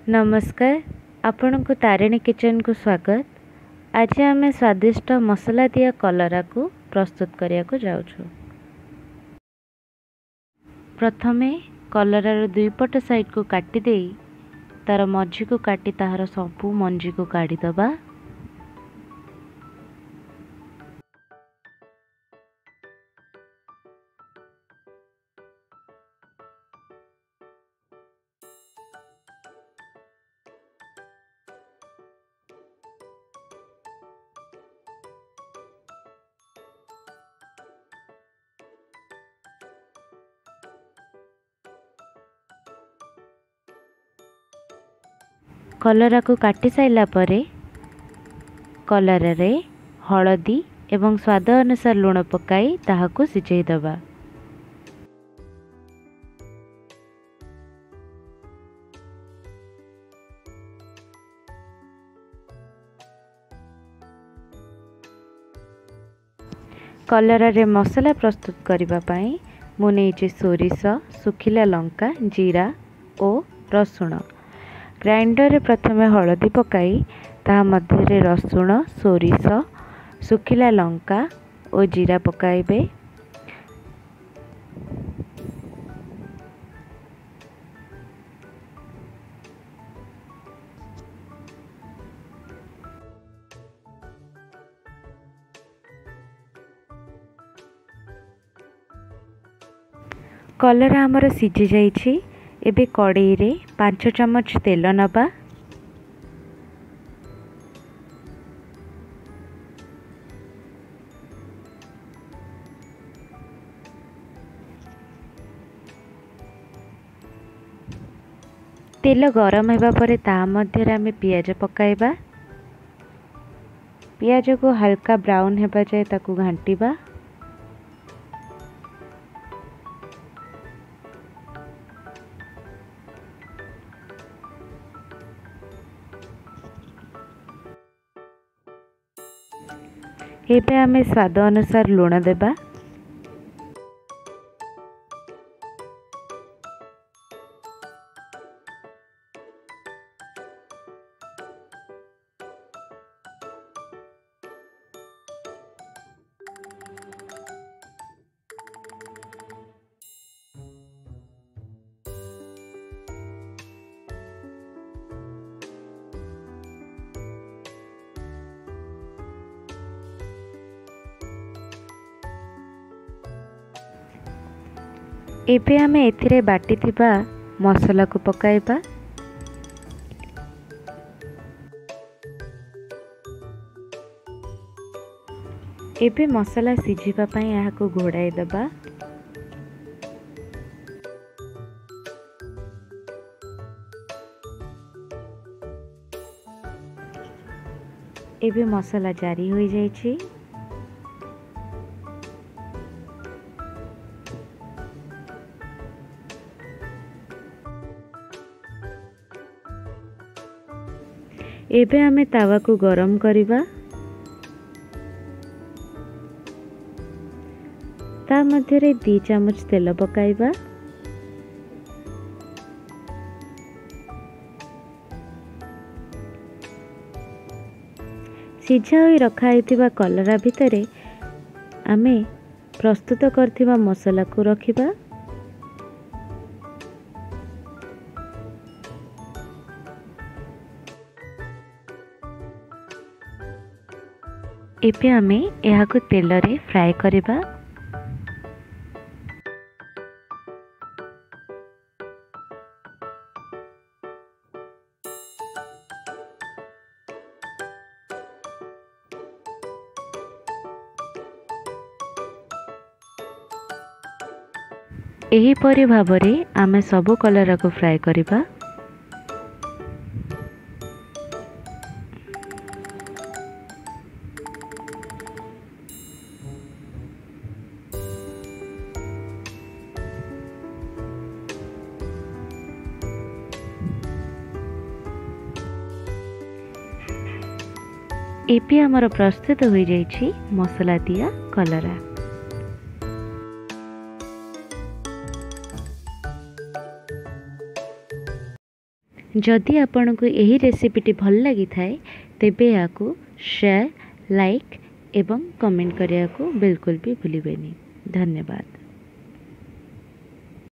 नमस्कार, आपण को तारिणी किचन को स्वागत। आज आम स्वादिष्ट मसला दिया कलरा को प्रस्तुत करिया को जाउछु। प्रथमे कलरार दुई पट साइड को काटी देई तार मझी को काटी ताहार सबु मंजी को काढ़ी दबा। कलरा को काटी साइला परे कलरा रे हलदी एवं स्वाद अनुसार लूण पकाई ताहाको सिझाई दबा। कलरा रे मसला प्रस्तुत करबा पई मु नेइछि सोरिष, सुखिला लंका, जीरा और रसुण। ग्राइंडर रे प्रथमे हलदी पकाई ता मध्य रे रसुण, सोरिष, सुखिला लंका और जीरा पकाइबे। कलरा हमर सिझी जाइछि। एबे कड़ाई रे 5 चमच तेल नबा। तेल गरम हेबा परे ता मध्य रे आमे पियाज पकाइबा। पियाज को हल्का ब्राउन हेबा जाय ताकू घांटीबा। एबे आमे स्वाद अनुसार लूण देबा। एबे आमे एथिरे बाटी थिबा मसला को पकाइबा। एबे मसला सिझिबा पई यहाँ को घोड़ाई दबा। एबे मसला जारी हो जाइछि। एबे आमे तावा को गरम करिबा। ता मध्य रे 2 चमच तेल पकाइबा। सिझा होई रखा हैथिबा कलरा भितरे आमे प्रस्तुत करथिबा मसला को रखिबा। एबे आमे यहाँ को तेल रे फ्राई करिबा। एही परि भाबरे आमे सबो कलरा को फ्राई करिबा। एपी आमर प्रस्तुत हो जाइछि मसला दिया कलरा। जदि आपंक यही रेसिपीटी भल लगी थाए तेबे याकू शेयर लाइक एवं कमेंट करने को बिल्कुल भी भूलिबेनी। धन्यवाद।